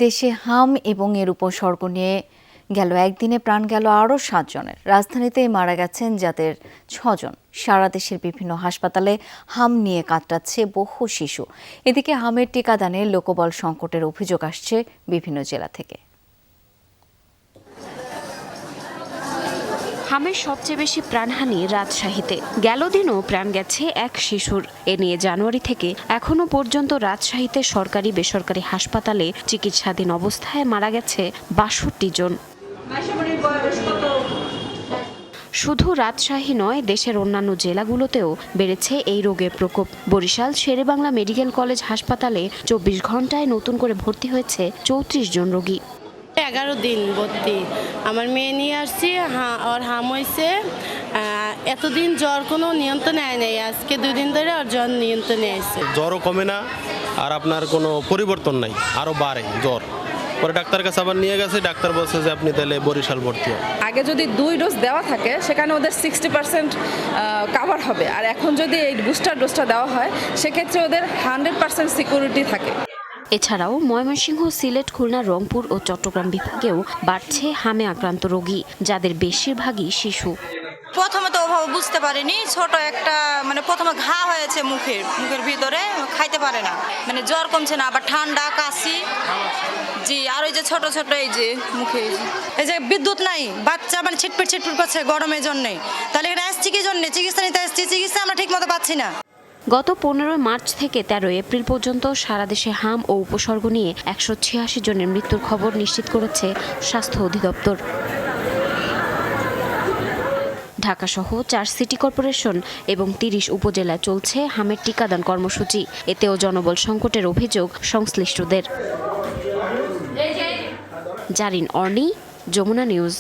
দেশে হাম এবং এর উপসর্গ নিয়ে গেল একদিনে প্রাণ গেল আরও 7 জনের। রাজধানীতেই মারা গেছেন যাদের 6 জন। সারা দেশের বিভিন্ন হাসপাতালে হাম নিয়ে কাতরাচ্ছে বহু শিশু। এদিকে হামের টিকাদানে লোকবল সংকটের অভিযোগ আসছে বিভিন্ন জেলা থেকে। হামের সবচেয়ে বেশি প্রাণহানি রাজশাহীতে। গেল দিনও প্রাণ গেছে এক শিশুর। এ নিয়ে জানুয়ারি থেকে এখনো পর্যন্ত রাজশাহীতে সরকারি বেসরকারি হাসপাতালে চিকিৎসাধীন অবস্থায় মারা গেছে 62 জন। শুধু রাজশাহী নয়, দেশের অন্যান্য জেলাগুলোতেও বেড়েছে এই রোগের প্রকোপ। বরিশাল শেরেবাংলা মেডিকেল কলেজ হাসপাতালে 24 ঘন্টায় নতুন করে ভর্তি হয়েছে 34 জন রোগী। 11 দিন ভর্তি। আমার মেয়ে নিয়ে আসছি, ওর হাম হয়েছে। এতদিন জ্বর কোনো নিয়ন্ত্রণে আয় নেই, আজকে 2 দিন ধরে ওর জ্বর নিয়ন্ত্রণে আসছে। জ্বরও কমে না, আর আপনার কোনো পরিবর্তন নাই, আরও বাড়ে জ্বর। পরে ডাক্তার কাছে আবার নিয়ে গেছে, ডাক্তার বলছে যে আপনি তাহলে বরিশাল ভর্তি হন। আগে যদি 2 ডোজ দেওয়া থাকে সেখানে ওদের 60% কাভার হবে, আর এখন যদি এই বুস্টার ডোজটা দেওয়া হয় সেক্ষেত্রে ওদের 100% সিকিউরিটি থাকে। এছাড়াও ময়মনসিংহ, সিলেট, খুলনা, রংপুর ও চট্টগ্রাম বিভাগেও বাড়ছে হামে আক্রান্ত রোগী, যাদের বেশিরভাগই শিশু। প্রথমে তো ওভাবে বুঝতে পারিনি, ছোট একটা প্রথমে ঘা হয়েছে মুখের ভিতরে, খাইতে পারে না, জ্বর কমছে না, আবার ঠান্ডা, কাশি। জি, আর ওই যে ছোট ছোট এই যে মুখে এই যে বিদ্যুৎ নাই, বাচ্চা ছিটপিট করছে গরমের জন্য। তাহলে এখানে আসছি কি জন্য? চিকিৎসা নিতে আসছি, চিকিৎসা আমরা ঠিক মতো পাচ্ছি না। গত 15 মার্চ থেকে 13 এপ্রিল পর্যন্ত সারা দেশে হাম ও উপসর্গ নিয়ে 186 জনের মৃত্যুর খবর নিশ্চিত করেছে স্বাস্থ্য অধিদপ্তর। ঢাকাসহ 4 সিটি কর্পোরেশন এবং 30 উপজেলায় চলছে হামের টিকাদান কর্মসূচি। এতেও জনবল সংকটের অভিযোগ সংশ্লিষ্টদের। জারিন অর্নি, যমুনা নিউজ।